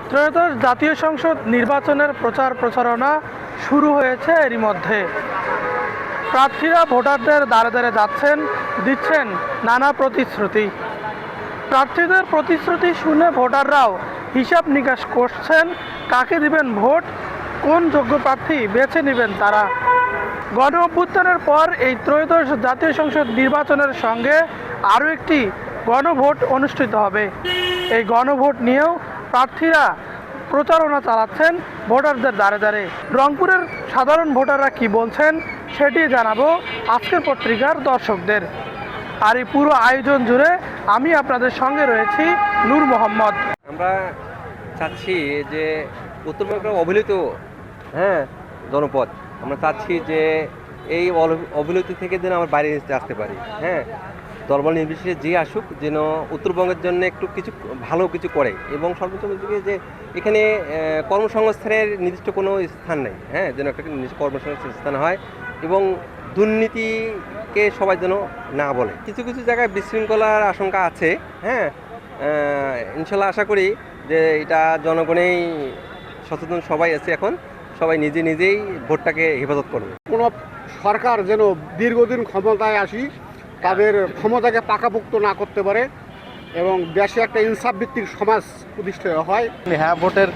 ত্রয়োদশ জাতীয় সংসদ নির্বাচনের প্রচার প্রচারণা শুরু হয়েছে এরই মধ্যে। প্রার্থীরা ভোটারদের দ্বারে দ্বারে যাচ্ছেন, দিচ্ছেন নানা প্রতিশ্রুতি। প্রার্থীদের প্রতিশ্রুতি শুনে ভোটাররাও হিসাব নিকাশ করছেন কাকে দিবেন ভোট, কোন যোগ্য প্রার্থী বেছে নেবেন তারা। গণ অভ্যুত্থানের পর এই ত্রয়োদশ জাতীয় সংসদ নির্বাচনের সঙ্গে আরও একটি গণভোট অনুষ্ঠিত হবে। এই গণভোট নিয়েও প্রার্থীরা প্রচারণা চালাচ্ছেন ভোটারদের দ্বারে দ্বারে। রংপুরের সাধারণ ভোটাররা কি বলছেন সেটি জানাবো আজকের পত্রিকার দর্শকদের। আর এই পুরো আয়োজন জুড়ে আমি আপনাদের সঙ্গে রয়েছি নূর মোহাম্মদ। আমরা চাচ্ছি যে উত্তরবঙ্গের অবহেলিত জনপদ, আমরা চাচ্ছি যে এই অবহেলিত থেকে যেন আমরা বাইরে আসতে পারি। দলবল নির্বিশেষে যে আসুক যেন উত্তরবঙ্গের জন্য একটু কিছু ভালো কিছু করে, এবং সর্বোচ্চ দিকে যে এখানে কর্মসংস্থানের নির্দিষ্ট কোনো স্থান নেই, যেন একটা নির্দিষ্ট কর্মসংস্থান স্থান হয়, এবং দুর্নীতিকে সবাই যেন না বলে। কিছু কিছু জায়গায় বিশৃঙ্খলার আশঙ্কা আছে। ইনশাল্লাহ আশা করি যে এটা জনগণেই সচেতন সবাই আছে, এখন সবাই নিজে নিজেই ভোটটাকে হেফাজত করবে। কোনো সরকার যেন দীর্ঘদিন ক্ষমতায় আসি তাদের ক্ষমতাকে পাকাপোক্ত না করতে পারে এবং দেশে একটা ইনসাফ ভিত্তিক সমাজ প্রতিষ্ঠিত হয়। হ্যাঁ ভোটের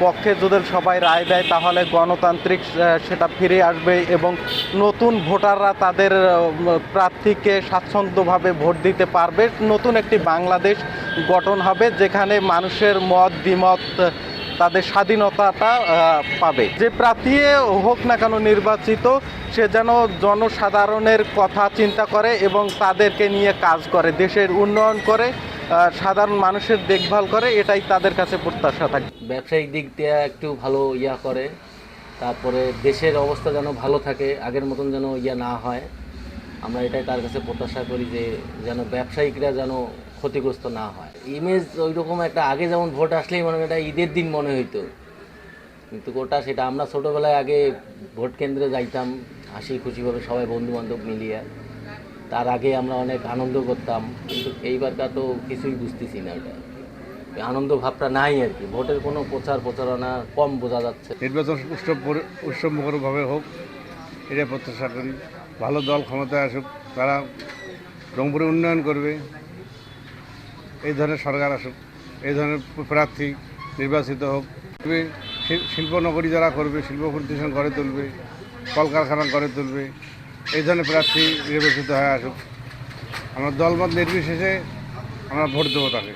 পক্ষে যদি সবাই রায় দেয় তাহলে গণতান্ত্রিক সেটা ফিরে আসবে এবং নতুন ভোটাররা তাদের প্রার্থীকে স্বাচ্ছন্দ্যভাবে ভোট দিতে পারবে। নতুন একটি বাংলাদেশ গঠন হবে যেখানে মানুষের মত দ্বিমত তাদের স্বাধীনতাটা পাবে। যে প্রার্থী হোক না কেন নির্বাচিত, সে যেন জনসাধারণের কথা চিন্তা করে এবং তাদেরকে নিয়ে কাজ করে, দেশের উন্নয়ন করে, সাধারণ মানুষের দেখভাল করে, এটাই তাদের কাছে প্রত্যাশা থাকে। ব্যবসায়িক দিক দিয়ে একটু ভালো করে, তারপরে দেশের অবস্থা যেন ভালো থাকে, আগের মতন যেন না হয়। আমরা এটাই তার কাছে প্রত্যাশা করি যে যেন ব্যবসায়িকরা যেন ক্ষতিগ্রস্ত না হয়। ইমেজ ওই রকম একটা আগে যেমন ভোট আসলেই মনে হয় এটা ঈদের দিন মনে হইতো, কিন্তু ওটা সেটা আমরা ছোটোবেলায় আগে ভোট কেন্দ্রে যাইতাম হাসি খুশিভাবে সবাই বন্ধুবান্ধব মিলিয়ে, তার আগে আমরা অনেক আনন্দ করতাম, কিন্তু এইবারটা তো কিছুই বুঝতেছি না, ওটা আনন্দ ভাবটা নাই আর কি। ভোটের কোনো প্রচারণা কম বোঝা যাচ্ছে। নির্বাচন উৎসবমুখরভাবে হোক এটা প্রত্যাশা করি। ভালো দল ক্ষমতায় আসুক, তারা রংপুরে উন্নয়ন করবে, এই ধরনের সরকার আসুক, এই ধরনের প্রার্থী নির্বাচিত হোক। শিল্পনগরী যারা করবে, শিল্প প্রতিষ্ঠান গড়ে তুলবে, কলকারখানা গড়ে তুলবে, এই ধরনের প্রার্থী নির্বাচিত হয়ে আসুক। আমরা দলমত নির্বিশেষে আমরা ভোট দেবো তাকে।